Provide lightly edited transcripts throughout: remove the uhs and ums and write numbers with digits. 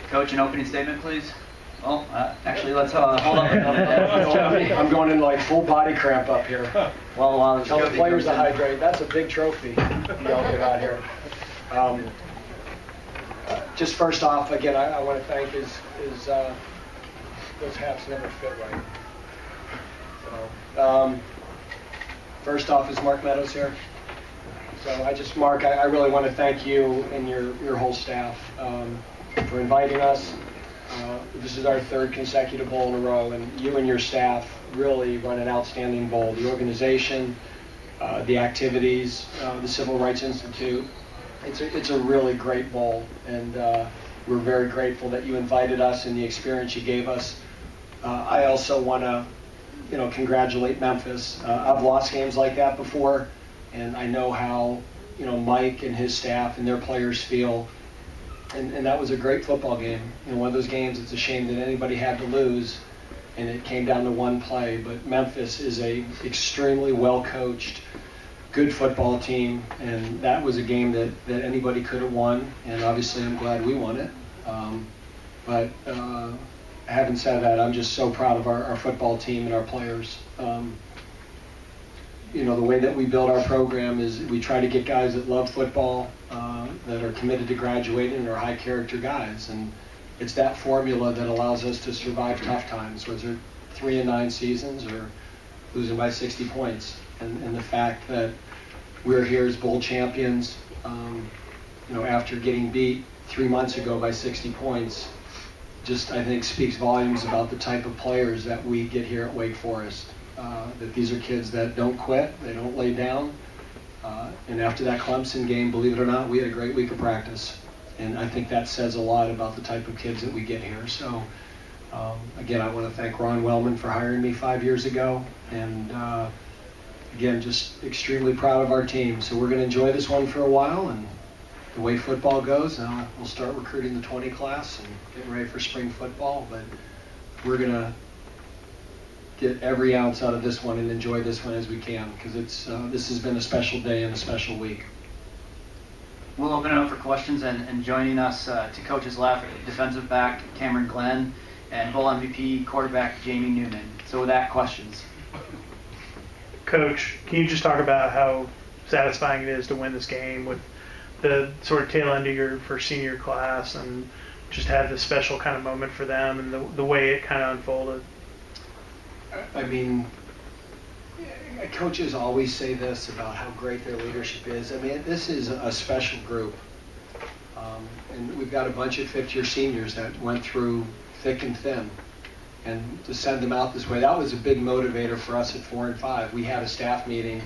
Coach, an opening statement, please. Oh, actually, let's hold up another day. I'm going in like full body cramp up here. Well, Tell the players to hydrate. That's a big trophy y'all get out here. Just first off, again, I want to thank those hats never fit right. So, first off, is Mark Meadows here? So Mark, I really want to thank you and your whole staff for inviting us. This is our third consecutive bowl in a row, and you and your staff really run an outstanding bowl. The organization, the activities, the Civil Rights Institute, it's a really great bowl, and we're very grateful that you invited us and the experience you gave us. I also want to, congratulate Memphis. I've lost games like that before, and I know how, Mike and his staff and their players feel. And that was a great football game. One of those games, it's a shame that anybody had to lose, and it came down to one play. But Memphis is a extremely well-coached, good football team, and that was a game that anybody could have won, and obviously I'm glad we won it. But having said that, I'm just so proud of our football team and our players. The way that we build our program is we try to get guys that love football, that are committed to graduating and are high character guys. And it's that formula that allows us to survive tough times, whether 3-9 seasons or losing by 60 points. And the fact that we're here as bowl champions, after getting beat 3 months ago by 60 points, just I think speaks volumes about the type of players that we get here at Wake Forest. That these are kids that don't quit, they don't lay down. And after that Clemson game, believe it or not, we had a great week of practice. And I think that says a lot about the type of kids that we get here. So, again, I want to thank Ron Wellman for hiring me 5 years ago. And, again, just extremely proud of our team. So we're going to enjoy this one for a while. And the way football goes, now we'll start recruiting the 20 class and getting ready for spring football. But we're going to get every ounce out of this one and enjoy this one as we can, because this has been a special day and a special week. We'll open it up for questions, and joining us to Coach's left, defensive back Cameron Glenn and Bowl MVP quarterback Jamie Newman. So with that, questions. Coach, can you just talk about how satisfying it is to win this game with the sort of tail end of your first senior class, and just have this special kind of moment for them and the way it kind of unfolded? I mean, coaches always say this about how great their leadership is. I mean, this is a special group. And we've got a bunch of fifth-year seniors that went through thick and thin. And to send them out this way, that was a big motivator for us at 4 and 5. We had a staff meeting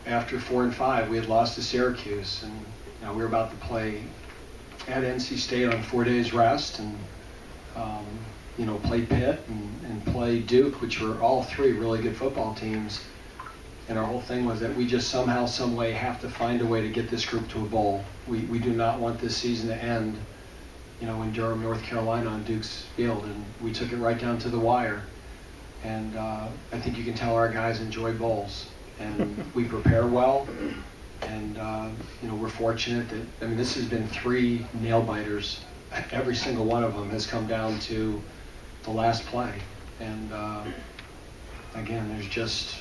after 4 and 5. We had lost to Syracuse, and we were about to play at NC State on 4 days rest, and play Pitt and play Duke, which were all three really good football teams. And our whole thing was that we just somehow, some way have to find a way to get this group to a bowl. We do not want this season to end, in Durham, North Carolina on Duke's field. And we took it right down to the wire. And I think you can tell our guys enjoy bowls. And we prepare well. And, we're fortunate that, this has been 3 nail biters. Every single one of them has come down to the last play. And again, there's just,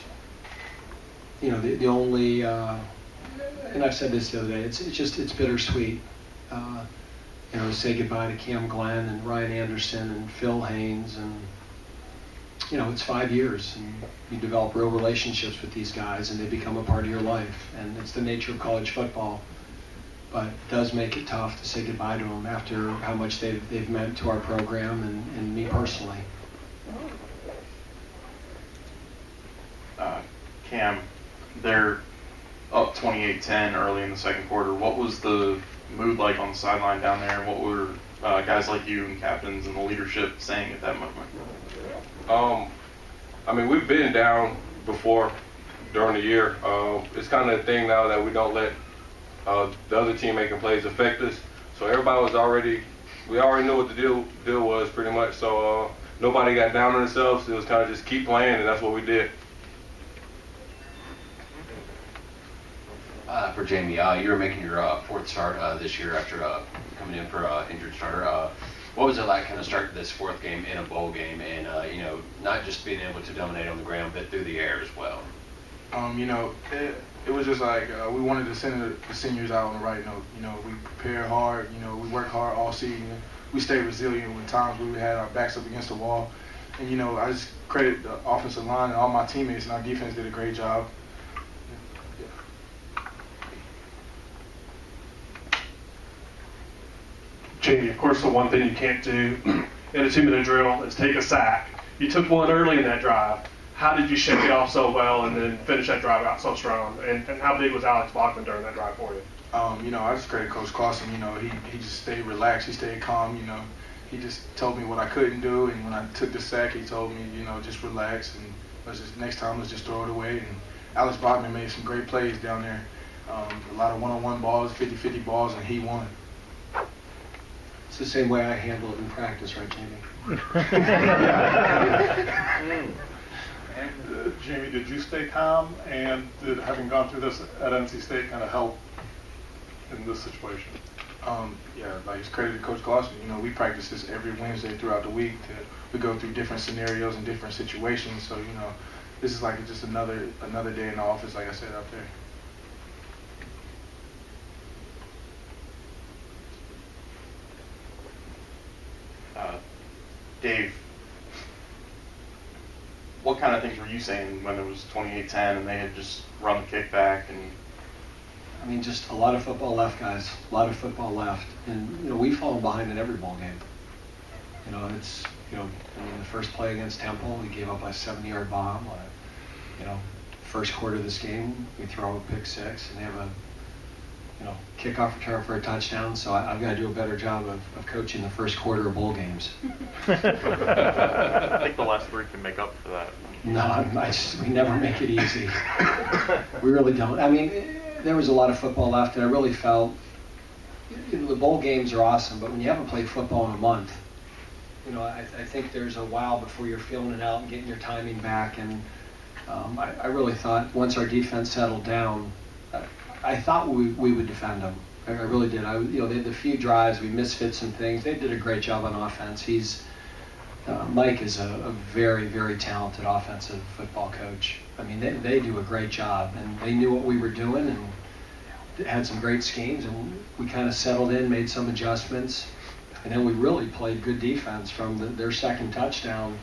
the only, and I've said this the other day, it's bittersweet, to say goodbye to Cam Glenn and Ryan Anderson and Phil Haynes, and it's 5 years, and you develop real relationships with these guys, and they become a part of your life, and it's the nature of college football. But it does make it tough to say goodbye to them after how much they've meant to our program and me personally. Cam, they're up 28-10 early in the second quarter. What was the mood like on the sideline down there, and what were guys like you and captains and the leadership saying at that moment? We've been down before during the year. It's kind of a thing now that we don't let the other team making plays affect us. So everybody was we already knew what the deal was pretty much. So nobody got down on themselves. It was kind of just keep playing, and that's what we did. For Jamie, you were making your fourth start this year after coming in for injured starter. What was it like kind of starting this fourth game in a bowl game and, not just being able to dominate on the ground, but through the air as well? It was just like we wanted to send the seniors out on the right note. We prepared hard. We worked hard all season. We stayed resilient when times we had our backs up against the wall. And, I just credit the offensive line and all my teammates, and our defense did a great job. Jamie, of course, the one thing you can't do in a 2-minute drill is take a sack. You took one early in that drive. How did you shake it off so well and then finish that drive out so strong? And how big was Alex Bachman during that drive for you? I just credit Coach Clawson. He just stayed relaxed. He stayed calm. He just told me what I couldn't do. And when I took the sack, he told me, just relax. And next time, let's just throw it away. And Alex Bachman made some great plays down there. A lot of one-on-one balls, 50-50 balls, and he won. It's the same way I handle it in practice, right, Jamie? Jamie, did you stay calm, and did having gone through this at NC State kind of help in this situation? It's credit to Coach Clawson. We practice this every Wednesday throughout the week. We go through different scenarios and different situations. So this is like just another day in the office, like I said out there. Dave, what kind of things were you saying when it was 28-10 and they had just run the kickback? And just a lot of football left, guys. A lot of football left, and we've fallen behind in every ball game. The first play against Temple, we gave up a 70-yard bomb. First quarter of this game, we throw a pick six, and they have a kickoff return for a touchdown. So I've got to do a better job of coaching the first quarter of bowl games. I think the last three can make up for that. No, we never make it easy. We really don't. There was a lot of football left, and I really felt the bowl games are awesome, but when you haven't played football in a month, I think there's a while before you're feeling it out and getting your timing back. And I really thought once our defense settled down, I thought we would defend them. I really did. They had the few drives, we misfit some things. They did a great job on offense. Mike is a very, very talented offensive football coach. They do a great job, and they knew what we were doing and had some great schemes, and we kind of settled in, made some adjustments, and then we really played good defense from their second touchdown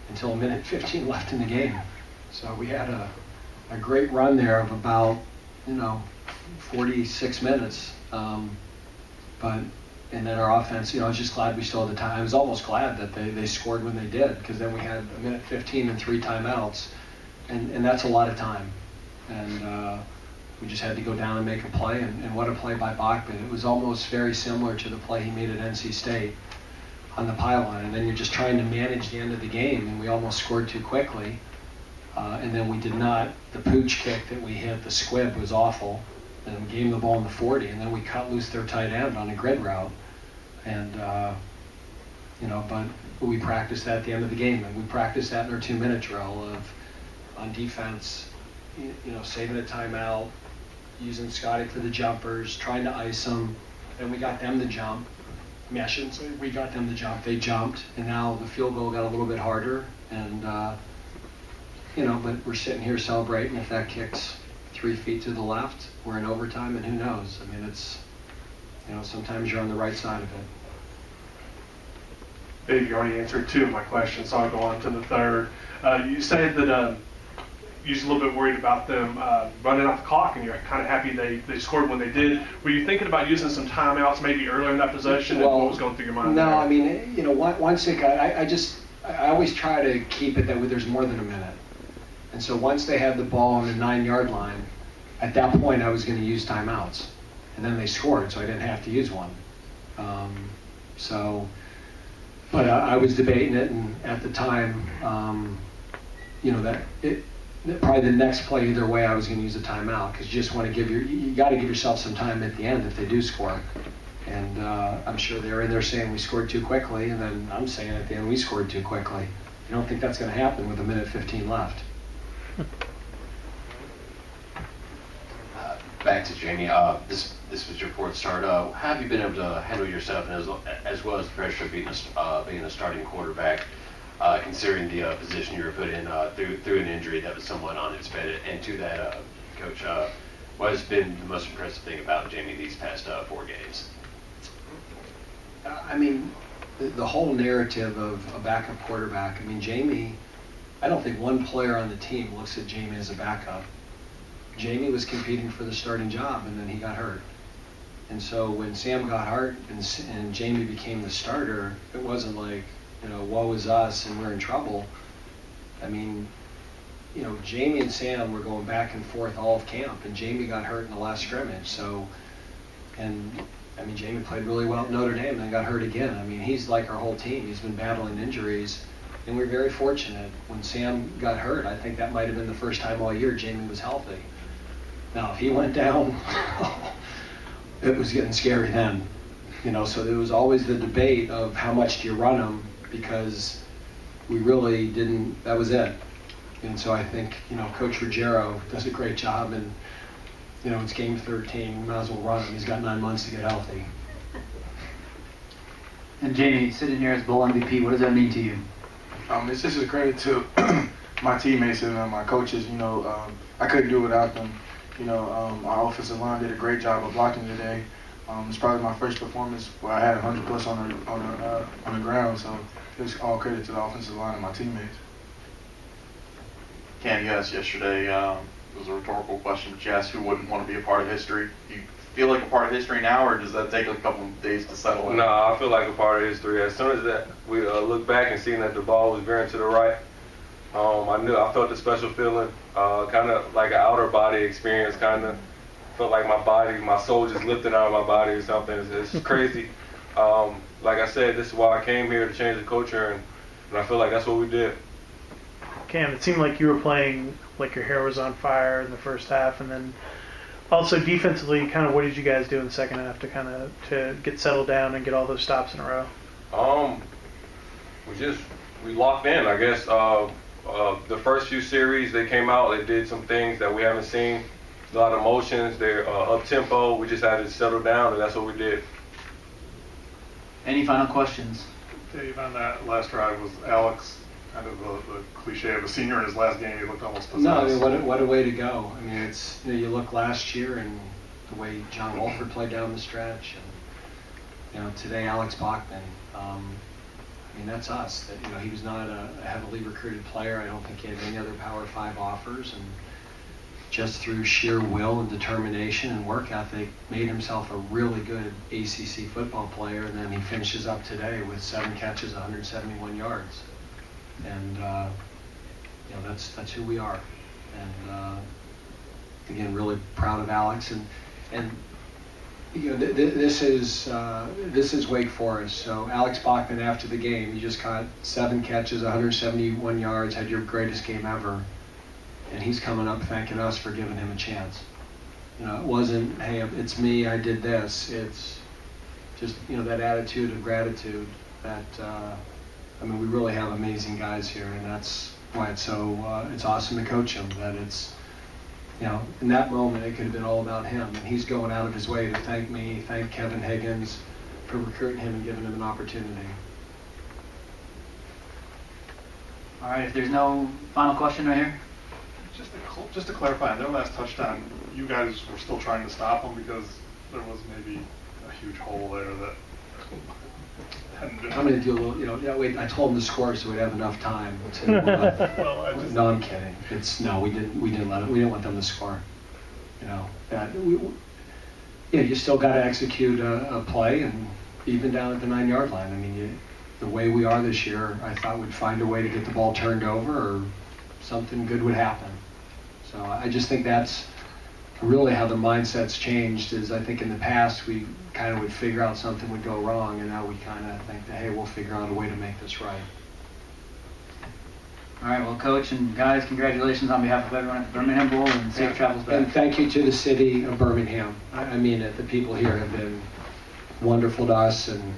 until a minute 15 left in the game. So we had a great run there of about 46 minutes, and then our offense, I was just glad we still had the time. I was almost glad that they scored when they did, because then we had a minute 15 and 3 timeouts, and that's a lot of time. And we just had to go down and make a play, and what a play by Bachman. It was almost very similar to the play he made at NC State on the pylon, and then you're just trying to manage the end of the game, and we almost scored too quickly. And then we did not. The pooch kick that we hit, the squib, was awful. And we gave them the ball in the 40, and then we cut loose their tight end on a grid route. And, but we practiced that at the end of the game. And we practiced that in our 2-minute drill on defense, saving a timeout, using Scotty for the jumpers, trying to ice them. And we got them to jump. I shouldn't say we got them to jump. They jumped, and now the field goal got a little bit harder. And, but we're sitting here celebrating if that kicks 3 feet to the left, we're in overtime, and who knows? It's, sometimes you're on the right side of it. Dave, you already answered 2 of my questions, so I'll go on to the third. You said that you're a little bit worried about them running out the clock, and you're kind of happy they scored when they did. Were you thinking about using some timeouts maybe earlier in that possession, and what was going through your mind? No, there? Once it got, I always try to keep it that there's more than a minute. And so once they had the ball on the 9-yard line, at that point I was going to use timeouts. And then they scored, so I didn't have to use one. But I was debating it, and at the time, probably the next play either way I was going to use a timeout, because you just want to you got to give yourself some time at the end if they do score. And I'm sure they're in there saying we scored too quickly, and then I'm saying at the end we scored too quickly. I don't think that's going to happen with a minute 15 left. back to Jamie. This was your fourth start. How have you been able to handle yourself, and as well as the pressure of being a starting quarterback, considering the position you were put in through an injury that was somewhat unexpected? And to that, Coach, what has been the most impressive thing about Jamie these past 4 games? I mean, the whole narrative of a backup quarterback. I mean, Jamie, I don't think one player on the team looks at Jamie as a backup. Jamie was competing for the starting job, and then he got hurt. And so when Sam got hurt and Jamie became the starter, it wasn't like, woe is us and we're in trouble. I mean, Jamie and Sam were going back and forth all of camp, and Jamie got hurt in the last scrimmage. So, Jamie played really well at Notre Dame and then got hurt again. I mean, he's like our whole team. He's been battling injuries, and we're very fortunate. When Sam got hurt, I think that might have been the first time all year Jamie was healthy. Now, if he went down, it was getting scary then. So there was always the debate of how much do you run him, because we really didn't, that was it. And so I think, Coach Ruggiero does a great job, and, it's game 13, we might as well run him. He's got 9 months to get healthy. And Jamie, sitting here as Bowl MVP, what does that mean to you? It's just a credit to my teammates and my coaches. I couldn't do it without them. Our offensive line did a great job of blocking today. It's probably my first performance where I had 100 plus on the ground. So it was all credit to the offensive line and my teammates. Cam, you asked yesterday, it was a rhetorical question, but you asked who wouldn't want to be a part of history. Do you feel like a part of history now, or does that take a couple of days to settle in? No, I feel like a part of history. As soon as that we look back and seeing that the ball was veering to the right, I felt a special feeling, kind of like an outer body experience, kind of felt like my soul just lifted out of my body or something. It's crazy. Like I said, this is why I came here to change the culture, and I feel like that's what we did. Cam, it seemed like you were playing like your hair was on fire in the first half, and then also defensively, kind of what did you guys do in the second half to get settled down and get all those stops in a row? We locked in, I guess. The first few series, they came out, they did some things that we haven't seen. A lot of emotions, they're up tempo. We just had to settle down, and that's what we did. Any final questions? Dave, on that last drive, was Alex kind of the cliche of a senior in his last game? He looked almost possessed. No, what a way to go. It's you look last year and the way John Wolford played down the stretch, and today Alex Bachman. That's us. That he was not a heavily recruited player. I don't think he had any other Power 5 offers, and just through sheer will and determination and work ethic, made himself a really good ACC football player. And then he finishes up today with 7 catches, 171 yards. And that's who we are. And again, really proud of Alex. And this is Wake Forest. So Alex Bachman, after the game, he just caught 7 catches, 171 yards, had your greatest game ever. And he's coming up thanking us for giving him a chance. It wasn't, hey, it's me, I did this. It's just, that attitude of gratitude that, we really have amazing guys here, and that's why it's so, it's awesome to coach him, that it's, in that moment, it could have been all about him. And he's going out of his way to thank me, thank Kevin Higgins for recruiting him and giving him an opportunity. All right, if there's no final question right here. Just to clarify, on their last touchdown, you guys were still trying to stop them because there was maybe a huge hole there that hadn't been. I'm going to do a little, wait, I told him to score so we'd have enough time to. No, I'm kidding. We didn't want them to score. You still got to execute a play, and even down at the 9-yard line. The way we are this year, I thought we'd find a way to get the ball turned over, or something good would happen. So I just think that's really how the mindset's changed. Is I think in the past we kind of would figure out something would go wrong, and now we kind of think that, hey, we'll figure out a way to make this right. All right, well, Coach and guys, congratulations on behalf of everyone at the Birmingham Bowl, and safe travels back. And thank you to the city of Birmingham. I mean it. The people here have been wonderful to us, and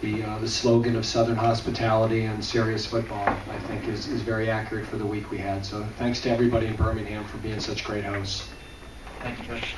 the slogan of Southern hospitality and serious football, I think, is very accurate for the week we had. So thanks to everybody in Birmingham for being such great hosts. Thank you, Coach.